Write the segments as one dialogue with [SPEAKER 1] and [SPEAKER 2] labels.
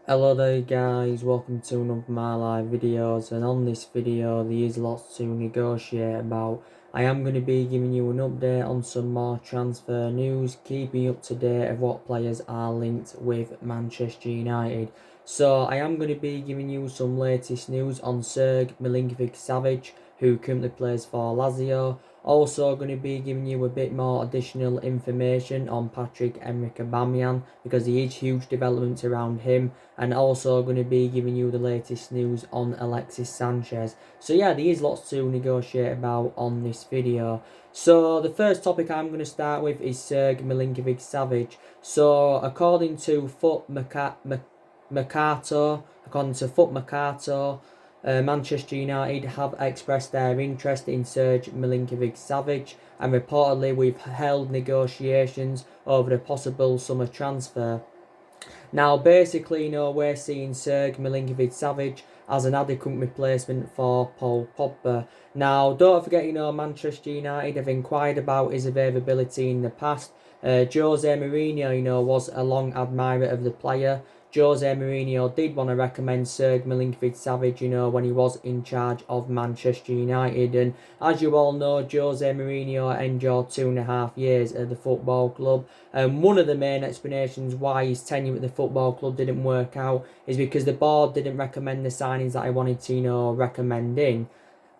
[SPEAKER 1] Hello there guys, welcome to another of my live videos, and on this video there is lots to negotiate about. I am going to be giving you an update on some more transfer news, keeping you up to date of what players are linked with Manchester United. So I am going to be giving you some latest news on Sergej Milinkovic-Savic, who currently plays for Lazio. Also going to be giving you a bit more additional information on Patrick-Emerick Aubameyang, because there is huge developments around him, and also going to be giving you the latest news on Alexis Sanchez. So yeah, there is lots to negotiate about on this video. So the first topic I'm going to start with is Sergej Milinkovic-Savic. So according to Foot Mercato, Manchester United have expressed their interest in Sergej Milinkovic-Savic, and reportedly we've held negotiations over the possible summer transfer. Now, basically, we're seeing Sergej Milinkovic-Savic as an adequate replacement for Paul Pogba. Now, don't forget, Manchester United have inquired about his availability in the past. Jose Mourinho, was a long admirer of the player. Jose Mourinho did want to recommend Sergej Milinkovic-Savic, when he was in charge of Manchester United. And as you all know, Jose Mourinho endured 2.5 years at the football club. And one of the main explanations why his tenure at the football club didn't work out is because the board didn't recommend the signings that he wanted to, recommend in.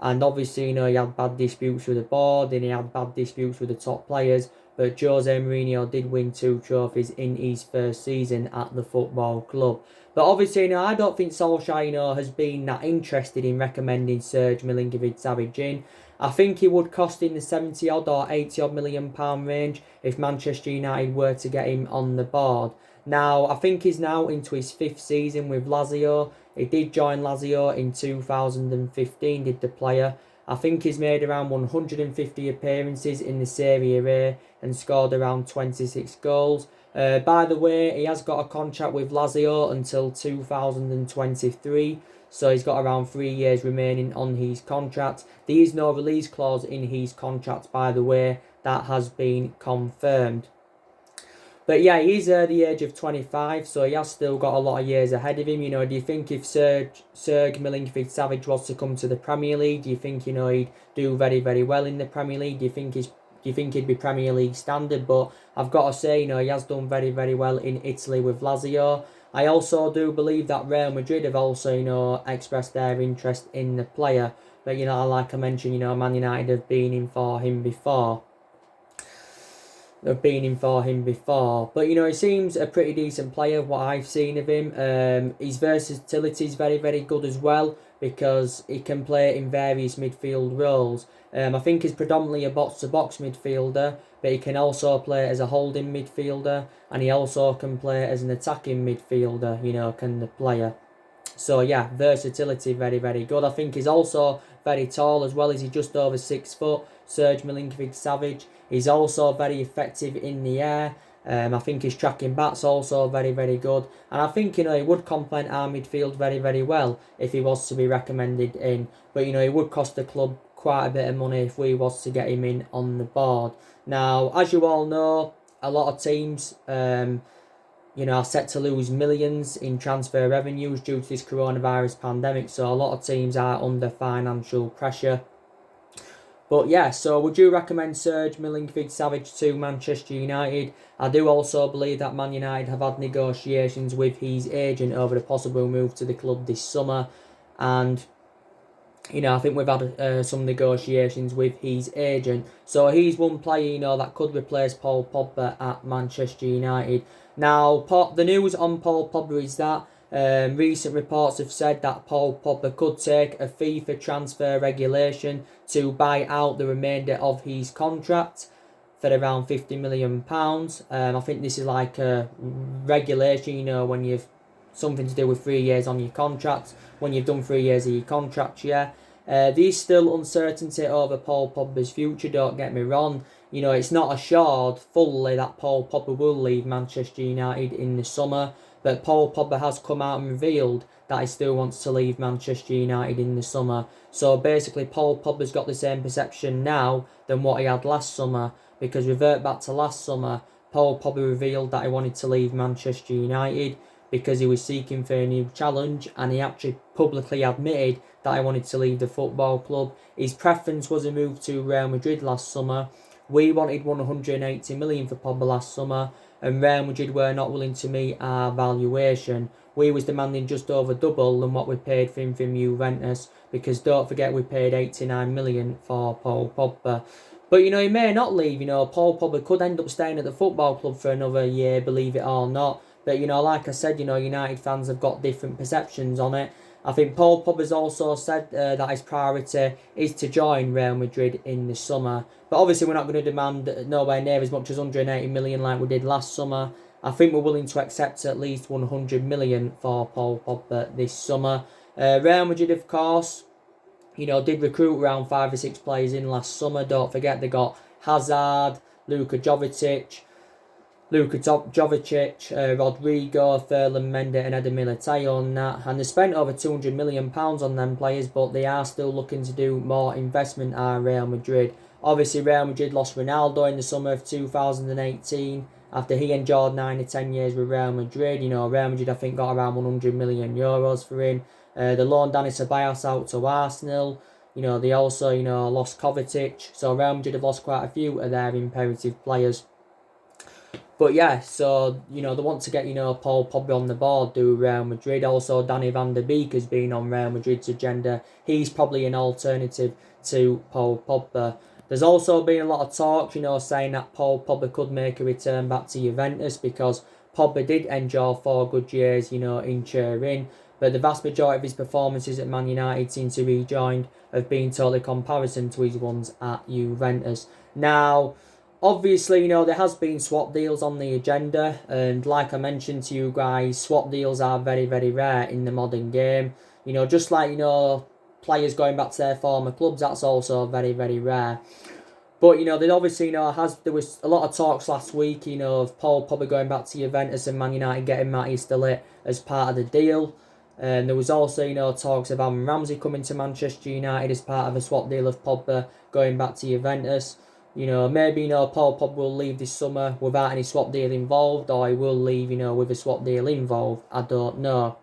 [SPEAKER 1] And obviously, he had bad disputes with the board and he had bad disputes with the top players. But Jose Mourinho did win 2 trophies in his first season at the football club. But obviously, I don't think Solskjaer, has been that interested in recommending Sergej Milinkovic-Savic in. I think it would cost him the 70 odd or 80 odd million pound range if Manchester United were to get him on the board. Now, I think he's now into his 5th season with Lazio. He did join Lazio in 2015, did the player. I think he's made around 150 appearances in the Serie A and scored around 26 goals. By the way, he has got a contract with Lazio until 2023. So he's got around 3 years remaining on his contract. There is no release clause in his contract, by the way. That has been confirmed. But yeah, he's the age of 25, so he has still got a lot of years ahead of him. Do you think if Sergej Milinkovic-Savic was to come to the Premier League, do you think, he'd do very, very well in the Premier League? Do you think he'd be Premier League standard? But I've got to say, he has done very, very well in Italy with Lazio. I also do believe that Real Madrid have also, expressed their interest in the player. But, like I mentioned, Man United have been in for him before. But he seems a pretty decent player, what I've seen of him. His versatility is very, very good as well, because he can play in various midfield roles. I think he's predominantly a box-to-box midfielder, but he can also play as a holding midfielder, and he also can play as an attacking midfielder, can the player. So yeah, versatility very, very good. I think he's also very tall as well. He's just over 6 foot. Sergej Milinkovic-Savic. He's also very effective in the air. I think his tracking back's also very, very good. And I think, he would complement our midfield very, very well if he was to be recommended in. But, he would cost the club quite a bit of money if we was to get him in on the board. Now, as you all know, a lot of teams are set to lose millions in transfer revenues due to this coronavirus pandemic. So a lot of teams are under financial pressure. But yeah, so would you recommend Sergej Milinkovic-Savic to Manchester United? I do also believe that Man United have had negotiations with his agent over the possible move to the club this summer. And, I think we've had some negotiations with his agent. So he's one player, that could replace Paul Pogba at Manchester United. Now, the news on Paul Pogba is that recent reports have said that Paul Pogba could take a FIFA transfer regulation to buy out the remainder of his contract for around £50 million. I think this is like a regulation, when you've something to do with 3 years on your contract. When you've done 3 years of your contract, yeah. There's still uncertainty over Paul Pogba's future, don't get me wrong. It's not assured fully that Paul Pogba will leave Manchester United in the summer. But Paul Pogba has come out and revealed that he still wants to leave Manchester United in the summer. So basically, Paul Pogba's got the same perception now than what he had last summer. Because revert back to last summer, Paul Pogba revealed that he wanted to leave Manchester United. because he was seeking for a new challenge, and he actually publicly admitted that he wanted to leave the football club. His preference was a move to Real Madrid last summer. We wanted 180 million for Pogba last summer, and Real Madrid were not willing to meet our valuation. We was demanding just over double than what we paid for him from Juventus, because don't forget we paid 89 million for Paul Pogba. But, he may not leave. Paul Pogba could end up staying at the football club for another year, believe it or not. But, like I said, United fans have got different perceptions on it. I think Paul Pogba's also said that his priority is to join Real Madrid in the summer. But obviously we're not going to demand nowhere near as much as 180 million like we did last summer. I think we're willing to accept at least 100 million for Paul Pogba this summer. Real Madrid, of course, did recruit around 5 or 6 players in last summer. Don't forget they got Hazard, Luka Jovic, Rodrigo, Ferland Mendy and Eder Militao on that. And they spent over £200 million on them players, but they are still looking to do more investment at Real Madrid. Obviously, Real Madrid lost Ronaldo in the summer of 2018 after he endured 9 or 10 years with Real Madrid. Real Madrid, I think, got around €100 million for him. They loaned Dani Ceballos out to Arsenal. They also, lost Kovacic. So Real Madrid have lost quite a few of their imperative players. But yeah, so, they want to get, Paul Pogba on the board, do Real Madrid. Also, Danny van der Beek has been on Real Madrid's agenda. He's probably an alternative to Paul Pogba. There's also been a lot of talk, saying that Paul Pogba could make a return back to Juventus, because Pogba did enjoy 4 good years, in Turin. But the vast majority of his performances at Man United since he rejoined have been totally comparison to his ones at Juventus. Now, obviously, there has been swap deals on the agenda, and like I mentioned to you guys, swap deals are very, very rare in the modern game. Just like, players going back to their former clubs, that's also very, very rare. But, they obviously, there was a lot of talks last week, of Paul Pogba going back to Juventus and Man United getting Matt Easterling as part of the deal. And there was also, talks of Aaron Ramsey coming to Manchester United as part of a swap deal of Pogba going back to Juventus. Maybe, Paul Pogba will leave this summer without any swap deal involved, or he will leave, with a swap deal involved. I don't know.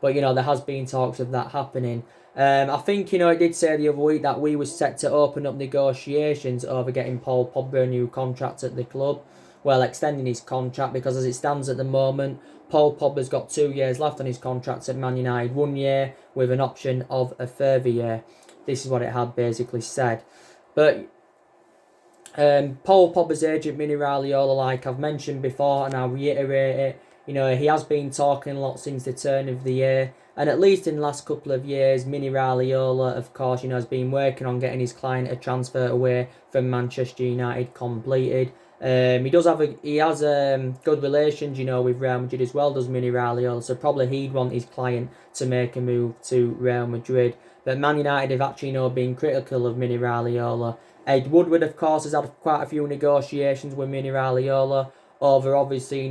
[SPEAKER 1] But, there has been talks of that happening. I think, it did say the other week that we were set to open up negotiations over getting Paul Pogba a new contract at the club. Well, extending his contract, because as it stands at the moment, Paul Pogba's got 2 years left on his contract at Man United, 1 year with an option of a further year. This is what it had basically said. But Paul Pogba's agent, Mini Raiola, like I've mentioned before, and I'll reiterate it, he has been talking a lot since the turn of the year. And at least in the last couple of years, Mini Raiola, of course, has been working on getting his client a transfer away from Manchester United completed. He has good relations, with Real Madrid as well, does Mini Raiola. So probably he'd want his client to make a move to Real Madrid. But Man United have actually, been critical of Mini Raiola. Ed Woodward, of course, has had quite a few negotiations with Mini Raiola over, obviously,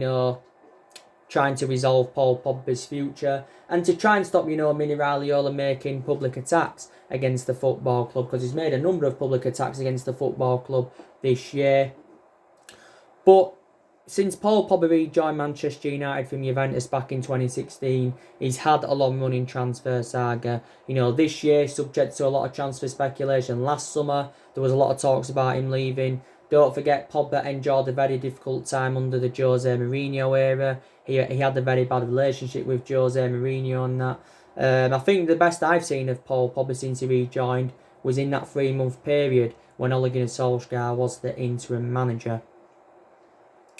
[SPEAKER 1] trying to resolve Paul Pogba's future, and to try and stop, Mini Raiola making public attacks against the football club, because he's made a number of public attacks against the football club this year. But since Paul Pogba rejoined Manchester United from Juventus back in 2016, he's had a long-running transfer saga. This year, subject to a lot of transfer speculation. Last summer, there was a lot of talks about him leaving. Don't forget, Pogba endured a very difficult time under the Jose Mourinho era. He had a very bad relationship with Jose Mourinho and that. I think the best I've seen of Paul Pogba since he rejoined was in that 3-month period when Ole Gunnar Solskjaer was the interim manager.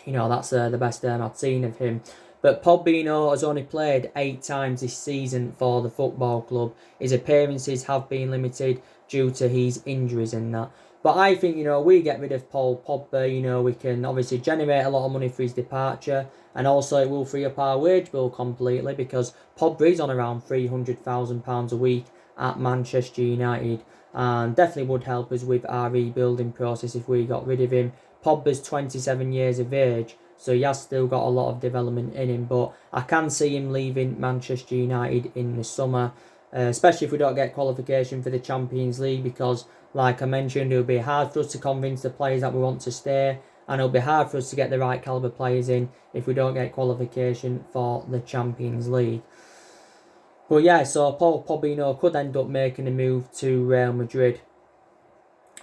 [SPEAKER 1] That's the best I've seen of him. But Pogba, has only played 8 times this season for the football club. His appearances have been limited due to his injuries and that. But I think, we get rid of Paul Pogba, we can obviously generate a lot of money for his departure. And also it will free up our wage bill completely, because Pogba is on around £300,000 a week at Manchester United. And definitely would help us with our rebuilding process if we got rid of him. Pogba's 27 years of age, so he has still got a lot of development in him. But I can see him leaving Manchester United in the summer, especially if we don't get qualification for the Champions League, because, like I mentioned, it will be hard for us to convince the players that we want to stay. and it'll be hard for us to get the right calibre players in if we don't get qualification for the Champions League. But yeah, so Paul Pogba could end up making a move to Real Madrid.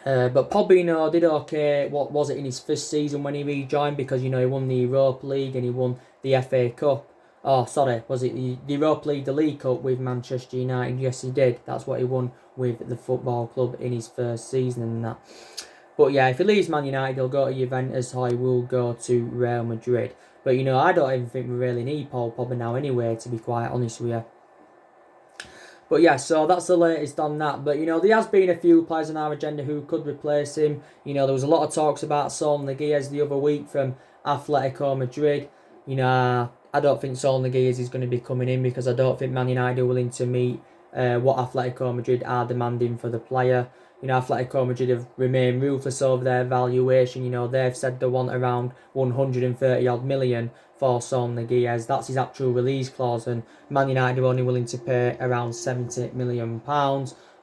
[SPEAKER 1] But Pogba did okay, what was it, in his first season when he rejoined, because he won the Europa League and he won the FA Cup. Oh, sorry, was it the Europa League, the League Cup with Manchester United? Yes, he did. That's what he won with the football club in his first season and that. But yeah, if he leaves Man United, he'll go to Juventus, or he will go to Real Madrid. But I don't even think we really need Paul Pogba now anyway, to be quite honest with you. But yeah, so that's the latest on that. But there has been a few players on our agenda who could replace him. There was a lot of talks about Sergej the other week from Atletico Madrid. I don't think Sergej is going to be coming in, because I don't think Man United are willing to meet what Atletico Madrid are demanding for the player. Atletico Madrid have remained ruthless over their valuation. They've said they want around 130 odd million for Sergej. That's his actual release clause, and Man United are only willing to pay around £70 million.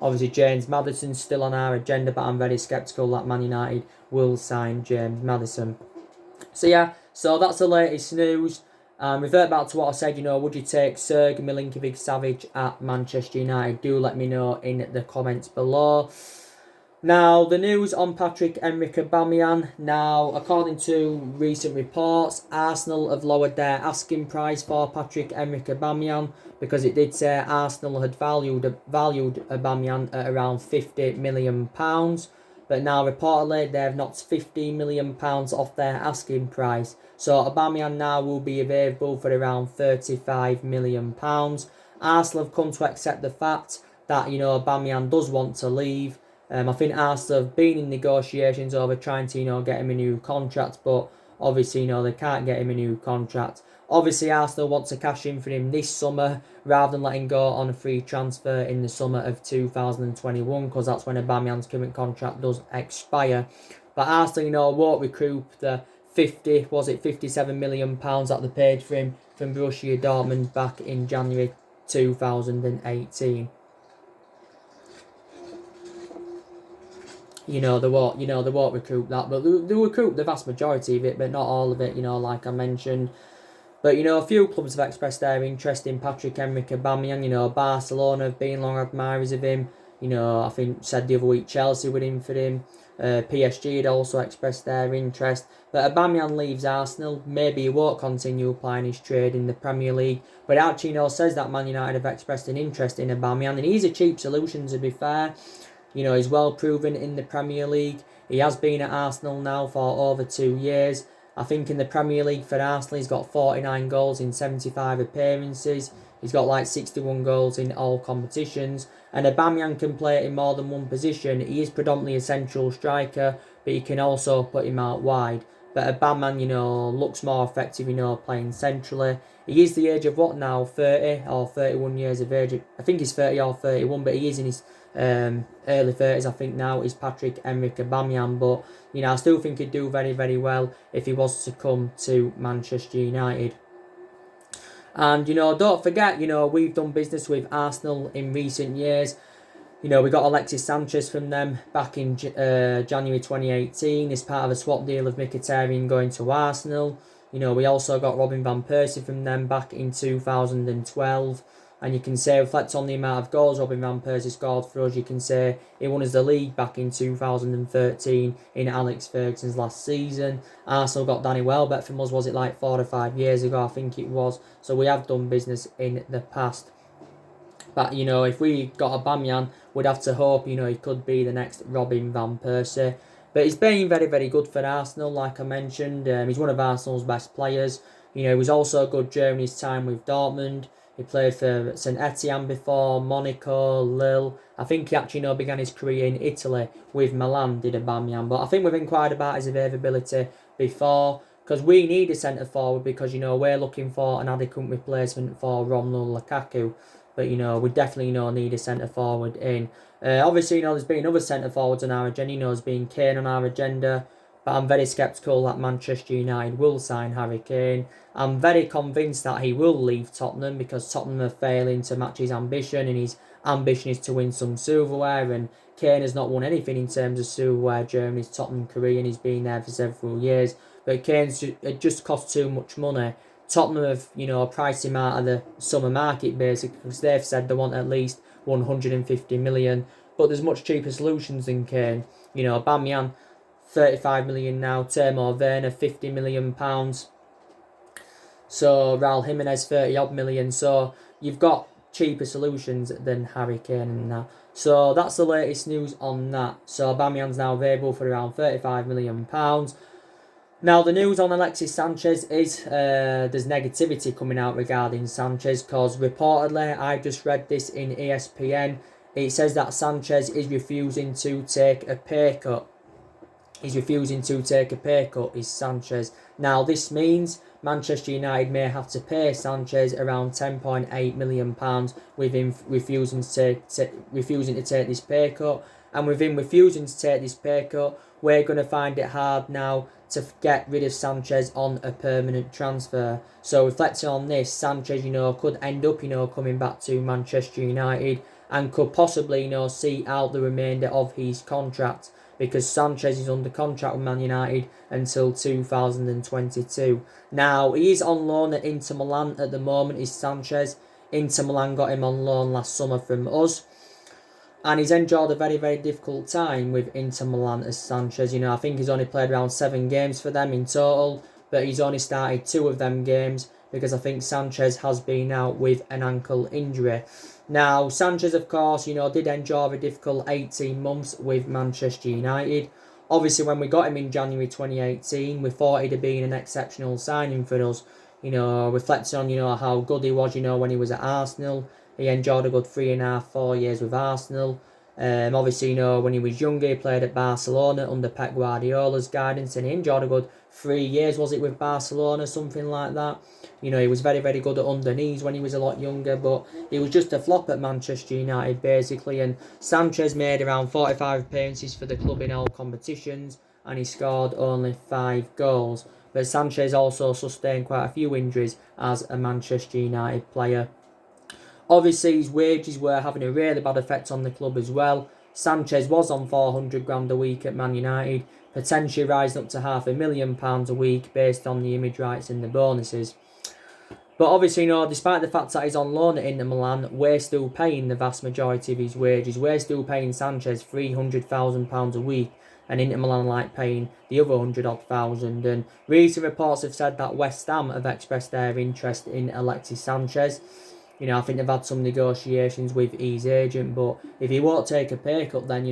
[SPEAKER 1] Obviously, James Maddison's still on our agenda, but I'm very sceptical that Man United will sign James Maddison. So yeah, so that's the latest news. Revert back to what I said, would you take Sergej Milinkovic-Savic at Manchester United? Do let me know in the comments below. Now, the news on Pierre-Emerick Aubameyang. Now, according to recent reports, Arsenal have lowered their asking price for Pierre-Emerick Aubameyang, because it did say Arsenal had valued Aubameyang at around £50 million. But now, reportedly, they have knocked £15 million off their asking price. So, Aubameyang now will be available for around £35 million. Arsenal have come to accept the fact that, Aubameyang does want to leave. I think Arsenal have been in negotiations over trying to, get him a new contract, but obviously, they can't get him a new contract. Obviously, Arsenal want to cash in for him this summer rather than letting go on a free transfer in the summer of 2021, because that's when Aubameyang's current contract does expire. But Arsenal, won't recoup the 57 million pounds that they paid for him from Borussia Dortmund back in January 2018. They won't recoup that, but they'll recoup the vast majority of it, but not all of it, like I mentioned. But, a few clubs have expressed their interest in Pierre-Emerick Aubameyang. Barcelona have been long admirers of him. I think said the other week Chelsea were in for him. PSG had also expressed their interest. But Aubameyang leaves Arsenal. Maybe he won't continue applying his trade in the Premier League. But it actually, says that Man United have expressed an interest in Aubameyang. And he's a cheap solution, to be fair. He's well proven in the Premier League. He has been at Arsenal now for over 2 years. I think in the Premier League for Arsenal, he's got 49 goals in 75 appearances. He's got like 61 goals in all competitions. And Aubameyang can play in more than one position. He is predominantly a central striker, but you can also put him out wide. But Aubameyang, looks more effective, playing centrally. He is the age of what now? 30 or 31 years of age. I think he's 30 or 31, but he is in his early 30s, I think now, is Pierre-Emerick Aubameyang. But, I still think he'd do very, very well if he was to come to Manchester United. And, don't forget, we've done business with Arsenal in recent years. We got Alexis Sanchez from them back in January 2018 as part of a swap deal of Mkhitaryan going to Arsenal. We also got Robin van Persie from them back in 2012. And you can say, reflect on the amount of goals Robin van Persie scored for us, you can say he won us the league back in 2013 in Alex Ferguson's last season. Arsenal got Danny Welbeck from us, was it like 4 or 5 years ago, I think it was. So we have done business in the past. But, if we got Aubameyang, we'd have to hope, he could be the next Robin van Persie. But he's been very, very good for Arsenal, like I mentioned. He's one of Arsenal's best players. He was also good during his time with Dortmund. He played for St Etienne before, Monaco, Lille. I think he actually began his career in Italy with Milan, did Aubameyang. But I think we've inquired about his availability before, because we need a centre forward, because we're looking for an adequate replacement for Romelu Lukaku. But we definitely need a centre forward in. Obviously, there's been other centre forwards on our agenda. There's been Kane on our agenda, but I'm very sceptical that Manchester United will sign Harry Kane. I'm very convinced that he will leave Tottenham because Tottenham are failing to match his ambition, and his ambition is to win some silverware, and Kane has not won anything in terms of silverware during his Tottenham career, and he's been there for several years. But it just costs too much money. Tottenham have, priced him out of the summer market basically because they've said they want at least 150 million. But there's much cheaper solutions than Kane. Aubameyang, 35 million now. Timo Werner, 50 million pounds. So Raul Jimenez, 30 odd million. So you've got cheaper solutions than Harry Kane and that. So that's the latest news on that. So Aubameyang's now available for around 35 million pounds. Now, the news on Alexis Sanchez is there's negativity coming out regarding Sanchez because reportedly, I just read this in ESPN, it says that Sanchez is refusing to take a pay cut. He's refusing to take a pay cut, is Sanchez. Now, this means Manchester United may have to pay Sanchez around £10.8 million with him refusing to take this pay cut. And with him refusing to take this pay cut, we're going to find it hard now to get rid of Sanchez on a permanent transfer. So reflecting on this, Sanchez, could end up, coming back to Manchester United and could possibly, see out the remainder of his contract because Sanchez is under contract with Man United until 2022. Now, he is on loan at Inter Milan at the moment, is Sanchez. Inter Milan got him on loan last summer from us. And he's enjoyed a very, very difficult time with Inter Milan as Sanchez. I think he's only played around 7 games for them in total, but he's only started 2 of them games because I think Sanchez has been out with an ankle injury. Now, Sanchez, of course, did enjoy a difficult 18 months with Manchester United. Obviously, when we got him in January 2018, we thought he'd have been an exceptional signing for us. Reflecting on, how good he was, when he was at Arsenal. He enjoyed a good 3.5-4 years with Arsenal. Obviously, when he was younger, he played at Barcelona under Pep Guardiola's guidance, and he enjoyed a good 3 years, was it, with Barcelona, something like that. He was very, very good at underknees when he was a lot younger, but he was just a flop at Manchester United, basically. And Sanchez made around 45 appearances for the club in all competitions, and he scored only 5 goals. But Sanchez also sustained quite a few injuries as a Manchester United player. Obviously, his wages were having a really bad effect on the club as well. Sanchez was on £400,000 a week at Man United, potentially rising up to £500,000 a week based on the image rights and the bonuses. But obviously, despite the fact that he's on loan at Inter Milan, we're still paying the vast majority of his wages. We're still paying Sanchez £300,000 a week, and Inter Milan like paying the other 100,000. And recent reports have said that West Ham have expressed their interest in Alexis Sanchez. I think they've had some negotiations with his agent, but if he won't take a pay cut, then,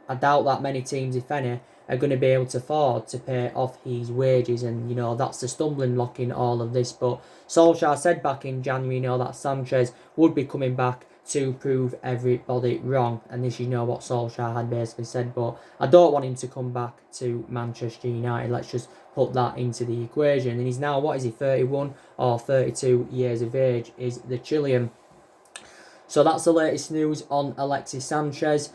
[SPEAKER 1] I doubt that many teams, if any, are going to be able to afford to pay off his wages, and, that's the stumbling block in all of this. But Solskjaer said back in January, that Sanchez would be coming back to prove everybody wrong, and this is, what Solskjaer had basically said, but I don't want him to come back to Manchester United. Let's just put that into the equation. And he's now, 31 or 32 years of age, is the Chilean. So that's the latest news on Alexis Sanchez.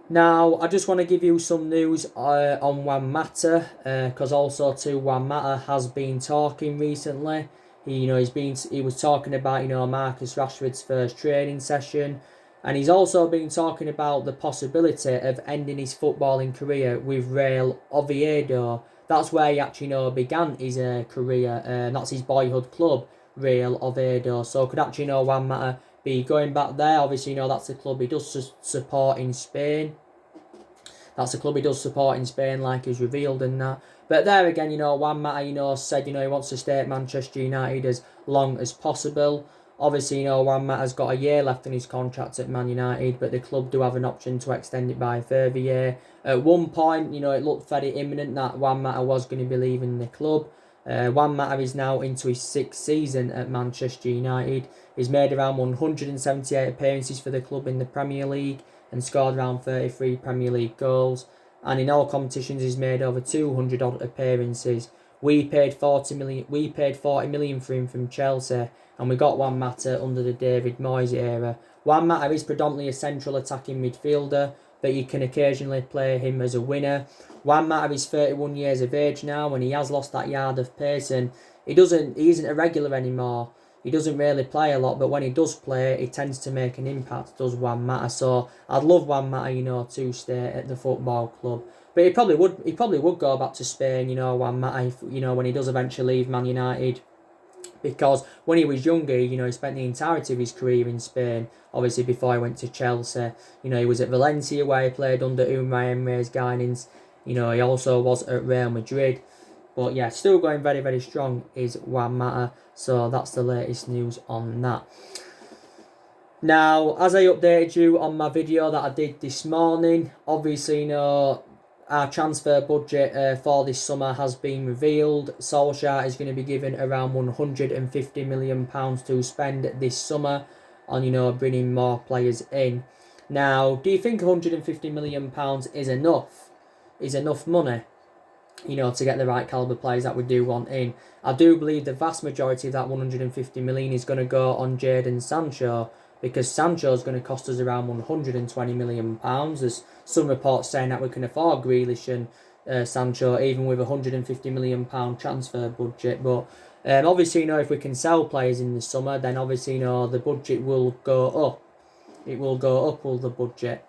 [SPEAKER 1] Now, I just want to give you some news on Juan Mata, because also too, Juan Mata has been talking recently. He was talking about, Marcus Rashford's first training session, and he's also been talking about the possibility of ending his footballing career with Real Oviedo. That's where he actually, began his career, and that's his boyhood club, Real Oviedo. So could actually, Juan Mata be going back there? Obviously, that's the club he does support in Spain. That's the club he does support in Spain, like he's revealed and that. But there again, Juan Mata, said, he wants to stay at Manchester United as long as possible. Obviously, Juan Mata's got a year left in his contract at Man United, but the club do have an option to extend it by a further year. At one point, it looked very imminent that Juan Mata was going to be leaving the club. Juan Mata is now into his 6th season at Manchester United. He's made around 178 appearances for the club in the Premier League and scored around 33 Premier League goals. And in all competitions, he's made over 200 odd appearances. We paid 40 million for him from Chelsea, and we got Juan Mata under the David Moyes era. Juan Mata is predominantly a central attacking midfielder, but you can occasionally play him as a winger. Juan Mata is 31 years of age now, and he has lost that yard of pace, and he isn't a regular anymore. He doesn't really play a lot, but when he does play, he tends to make an impact, does Juan Mata. So I'd love Juan Mata, to stay at the football club. But he probably would go back to Spain, Juan Mata, if, when he does eventually leave Man United. Because when he was younger, he spent the entirety of his career in Spain. Obviously, before he went to Chelsea, he was at Valencia where he played under Unai Emery's guidance. He also was at Real Madrid. But yeah, still going very, very strong is Juan Mata. So that's the latest news on that. Now, as I updated you on my video that I did this morning, obviously, our transfer budget for this summer has been revealed. Solskjaer is going to be given around £150 million to spend this summer on, bringing more players in. Now, do you think £150 million is enough? Is enough money, to get the right calibre players that we do want in? I do believe the vast majority of that £150 million is going to go on Jadon Sancho, because Sancho is going to cost us around £120 million. There's some reports saying that we can afford Grealish and Sancho even with a £150 million transfer budget. But obviously, if we can sell players in the summer, then obviously, the budget will go up. It will go up, will the budget.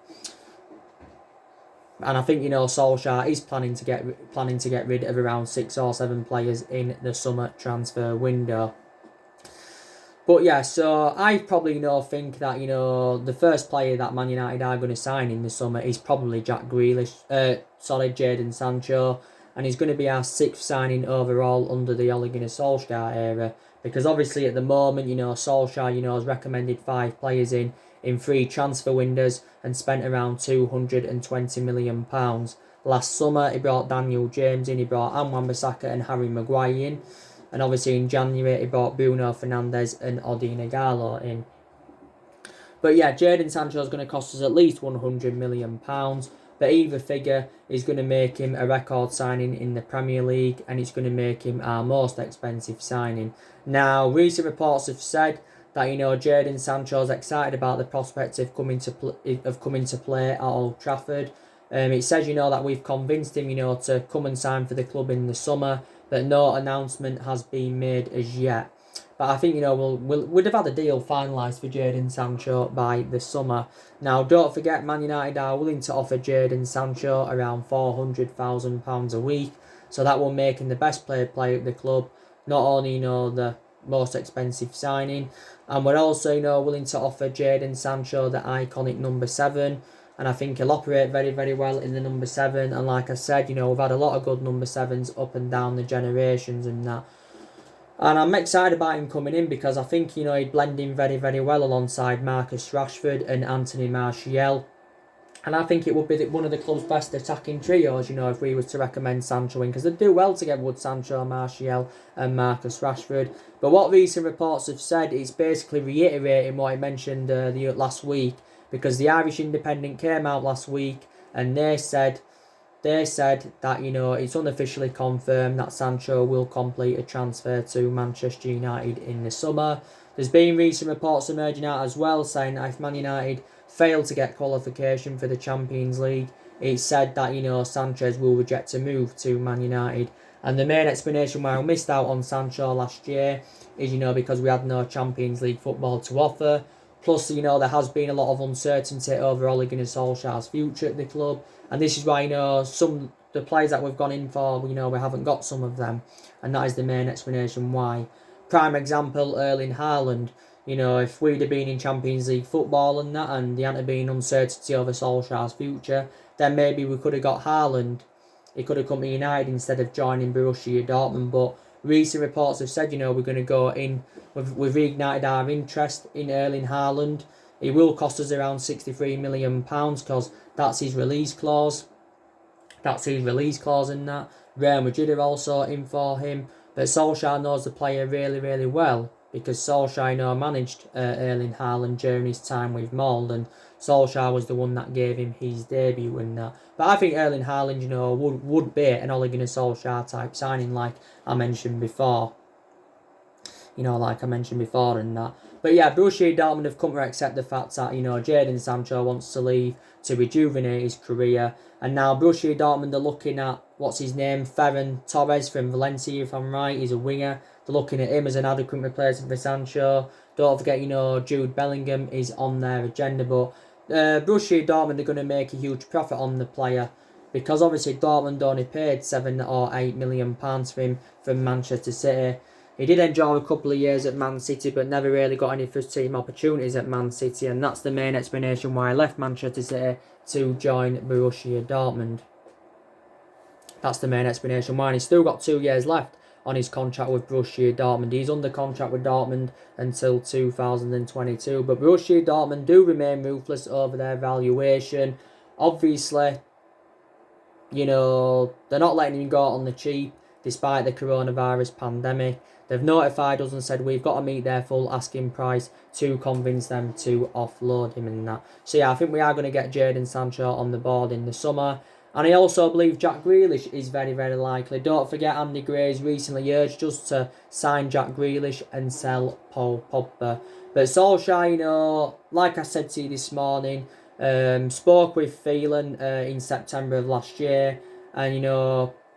[SPEAKER 1] And I think, Solskjaer is planning to get rid of around 6 or 7 players in the summer transfer window. But yeah, so I probably think that the first player that Man United are going to sign in the summer is probably Jadon Sancho, and he's going to be our 6th signing overall under the Ole Gunnar Solskjaer era, because obviously at the moment Solskjaer has recommended 5 players in 3 transfer windows and spent around £220 million. Last summer he brought Daniel James in, he brought Wan-Bissaka and Harry Maguire in. And obviously in January, he brought Bruno Fernandes and Odi Nagalo in. But yeah, Jadon Sancho is going to cost us at least £100 million. But either figure is going to make him a record signing in the Premier League, and it's going to make him our most expensive signing. Now, recent reports have said that Jadon Sancho is excited about the prospect of coming to play at Old Trafford. It says that we've convinced him to come and sign for the club in the summer, but no announcement has been made as yet. But I think we'd have had a deal finalised for Jadon Sancho by the summer. Now, don't forget, Man United are willing to offer Jadon Sancho around £400,000 a week, so that will make him the best player at the club. Not only the most expensive signing, and we're also willing to offer Jadon Sancho the iconic number 7. And I think he'll operate very, very well in the number 7. And like I said, we've had a lot of good number 7s up and down the generations and that. And I'm excited about him coming in because I think, he'd blend in very, very well alongside Marcus Rashford and Anthony Martial. And I think it would be one of the club's best attacking trios, if we were to recommend Sancho in, because they'd do well together with Sancho, Martial and Marcus Rashford. But what recent reports have said is basically reiterating what I mentioned last week, because the Irish Independent came out last week and they said that it's unofficially confirmed that Sancho will complete a transfer to Manchester United in the summer. There's been recent reports emerging out as well saying that if Man United fail to get qualification for the Champions League, it's said that Sanchez will reject to move to Man United. And the main explanation why I missed out on Sancho last year is because we had no Champions League football to offer. Plus, there has been a lot of uncertainty over Ole Gunnar Solskjaer's future at the club. And this is why, the players that we've gone in for, we haven't got some of them. And that is the main explanation why. Prime example, Erling Haaland. If we'd have been in Champions League football and that, and there hadn't been uncertainty over Solskjaer's future, then maybe we could have got Haaland. He could have come to United instead of joining Borussia Dortmund. But recent reports have said, we're going to go in. We've reignited our interest in Erling Haaland. He will cost us around £63 million because that's his release clause. In that. Real Madrid are also in for him. But Solskjaer knows the player really, really well, because Solskjaer managed Erling Haaland during his time with Mold, and Solskjaer was the one that gave him his debut and that. But I think Erling Haaland, would be an Ole Gunnar Solskjaer type signing, like I mentioned before. And that. But yeah, Borussia Dortmund have come to accept the fact that, Jadon Sancho wants to leave to rejuvenate his career. And now Borussia Dortmund are looking at, what's his name, Ferran Torres from Valencia, if I'm right. He's a winger. They're looking at him as an adequate replacement for Sancho. Don't forget, Jude Bellingham is on their agenda. But Borussia Dortmund are going to make a huge profit on the player, because obviously Dortmund only paid £7 or £8 million for him from Manchester City. He did enjoy a couple of years at Man City, but never really got any first team opportunities at Man City, and that's the main explanation why he left Manchester City to join Borussia Dortmund. That's the main explanation why. And he's still got 2 years left on his contract with Borussia Dortmund. He's under contract with Dortmund until 2022, but Borussia Dortmund do remain ruthless over their valuation. Obviously, they're not letting him go out on the cheap despite the coronavirus pandemic. They've notified us and said we've got to meet their full asking price to convince them to offload him and that. So yeah, I think we are going to get Jadon Sancho on the board in the summer. And I also believe Jack Grealish is very, very likely. Don't forget, Andy Gray's recently urged us to sign Jack Grealish and sell Paul Pogba. But Solskjaer, like I said to you this morning, spoke with Phelan in September of last year, and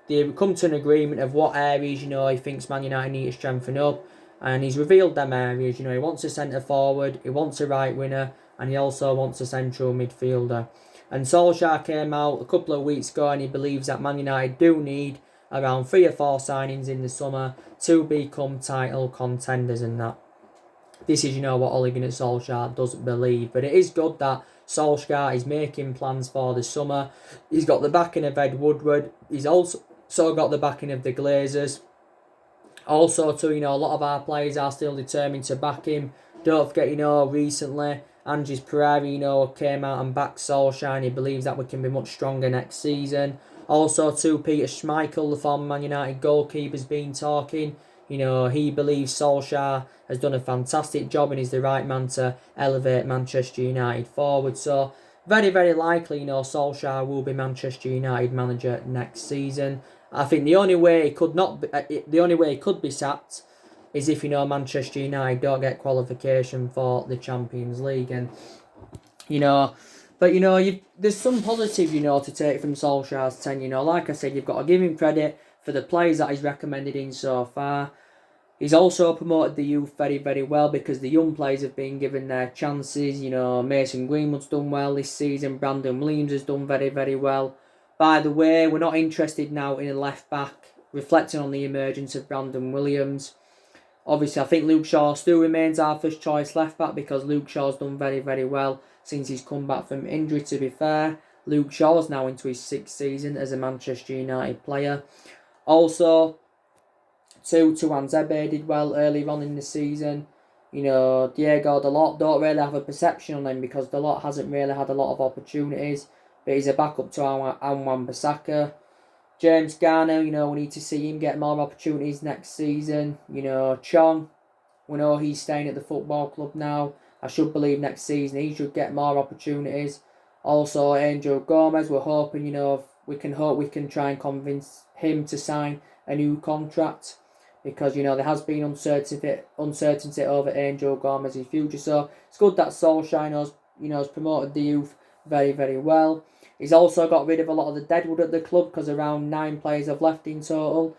[SPEAKER 1] they've come to an agreement of what areas he thinks Man United need to strengthen up, and he's revealed them areas. He wants a centre forward, he wants a right winger, and he also wants a central midfielder. And Solskjaer came out a couple of weeks ago and he believes that Man United do need around 3 or 4 signings in the summer to become title contenders, and that. This is, what Ole Gunnar Solskjaer does believe. But it is good that Solskjaer is making plans for the summer. He's got the backing of Ed Woodward. He's also got the backing of the Glazers. Also, too, a lot of our players are still determined to back him. Don't forget, recently, Andres Pereira, came out and backed Solskjaer, and he believes that we can be much stronger next season. Also, too, Peter Schmeichel, the former Man United goalkeeper, has been talking. He believes Solskjaer has done a fantastic job and is the right man to elevate Manchester United forward. So, very, very likely, Solskjaer will be Manchester United manager next season. I think the only way he could be sacked is if Manchester United don't get qualification for the Champions League, and there's some positive to take from Solskjaer's tenure. Like I said, you've got to give him credit for the players that he's recommended in so far. He's also promoted the youth very, very well, because the young players have been given their chances. Mason Greenwood's done well this season. Brandon Williams has done very, very well. By the way, we're not interested now in a left back, reflecting on the emergence of Brandon Williams. Obviously, I think Luke Shaw still remains our first choice left back, because Luke Shaw's done very, very well since he's come back from injury, to be fair. Luke Shaw's now into his 6th season as a Manchester United player. Also, Tuanzebe did well earlier on in the season. Diego Dalot, don't really have a perception on him because Dalot hasn't really had a lot of opportunities, but he's a backup to Wan-Bissaka. James Garner, we need to see him get more opportunities next season. Chong, we know he's staying at the football club now. I should believe next season he should get more opportunities. Also, Angel Gomez, we're hoping, we can try and convince him to sign a new contract, because, there has been uncertainty over Angel Gomez's future. So it's good that Solskjaer has promoted the youth very, very well. He's also got rid of a lot of the deadwood at the club, because around 9 players have left in total,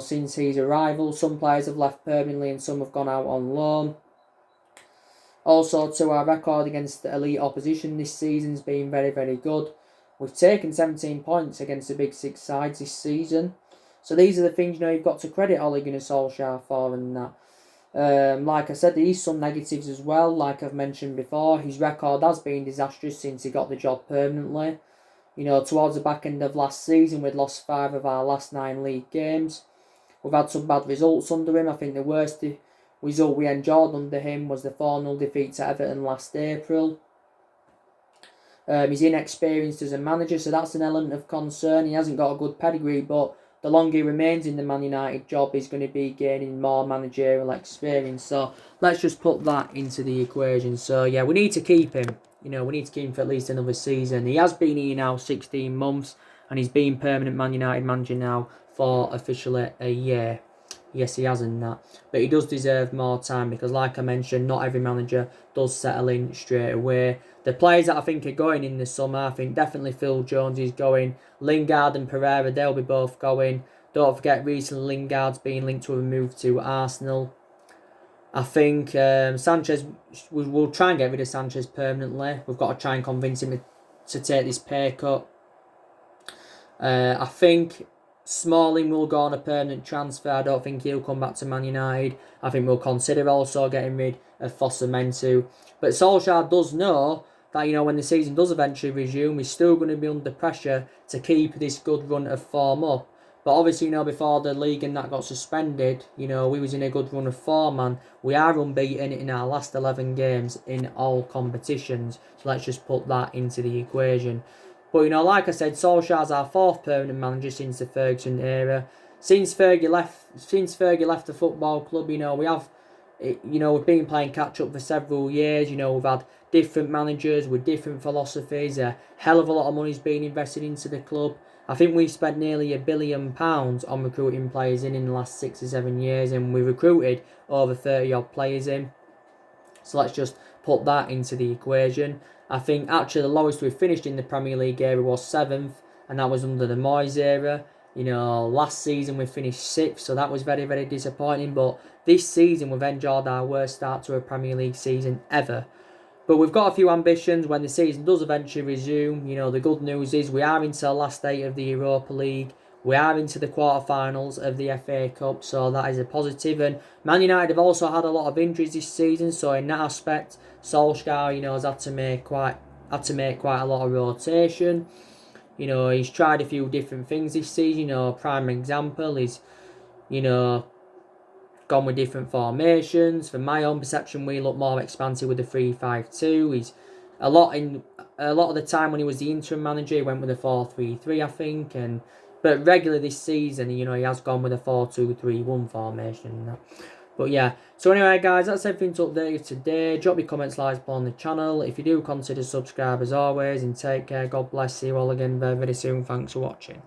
[SPEAKER 1] since his arrival. Some players have left permanently and some have gone out on loan. Also, to our record against the elite opposition this season's been very, very good. We've taken 17 points against the big 6 sides this season. So these are the things, you've got to credit Ole Gunnar Solskjaer for, and that. Like I said, there is some negatives as well. Like I've mentioned before, his record has been disastrous since he got the job permanently. Towards the back end of last season, we'd lost 5 of our last 9 league games. We've had some bad results under him. I think the worst result we enjoyed under him was the 4-0 defeat to Everton last April. He's inexperienced as a manager, so that's an element of concern. He hasn't got a good pedigree, but the longer he remains in the Man United job, he's going to be gaining more managerial experience. So let's just put that into the equation. So yeah, we need to keep him. We need to keep him for at least another season. He has been here now 16 months, and he's been permanent Man United manager now for officially a year. Yes, he hasn't that. But he does deserve more time because, like I mentioned, not every manager does settle in straight away. The players that I think are going in the summer, I think definitely Phil Jones is going. Lingard and Pereira, they'll be both going. Don't forget, recently Lingard's been linked to a move to Arsenal. I think Sanchez, we'll try and get rid of Sanchez permanently. We've got to try and convince him to take this pay cut. I think Smalling will go on a permanent transfer. I don't think he'll come back to Man United. I think we'll consider also getting rid of Fosu-Mensah. But Solskjaer does know that, when the season does eventually resume, he's still going to be under pressure to keep this good run of form up. But obviously, before the league and that got suspended, we was in a good run of form, and we are unbeaten in our last 11 games in all competitions. So let's just put that into the equation. But, like I said, Solskjaer's our 4th permanent manager since the Ferguson era. Since Fergie left the football club, we have, we've been playing catch up for several years. We've had different managers with different philosophies. A hell of a lot of money's been invested into the club. I think we've spent nearly £1 billion on recruiting players in the last 6 or 7 years, and we've recruited over 30 odd players in. So let's just put that into the equation. I think actually the lowest we've finished in the Premier League era was 7th, and that was under the Moyes era. Last season we finished 6th, so that was very, very disappointing. But this season we've enjoyed our worst start to a Premier League season ever. But we've got a few ambitions when the season does eventually resume. The good news is we are into the last 8 of the Europa League. We are into the quarterfinals of the FA Cup, so that is a positive. And Man United have also had a lot of injuries this season, so in that aspect, Solskjaer, has had to make quite a lot of rotation. He's tried a few different things this season. Prime example is, gone with different formations. From my own perception, we look more expansive with the 3-5-2. He's a lot of the time when he was the interim manager, he went with a 4-3-3, I think, but regularly this season, he has gone with a 4-2-3-1 formation. But yeah, so anyway, guys, that's everything to update you today. Drop your comments, likes below on the channel. If you do, consider subscribe as always, and take care. God bless you all again very, very soon. Thanks for watching.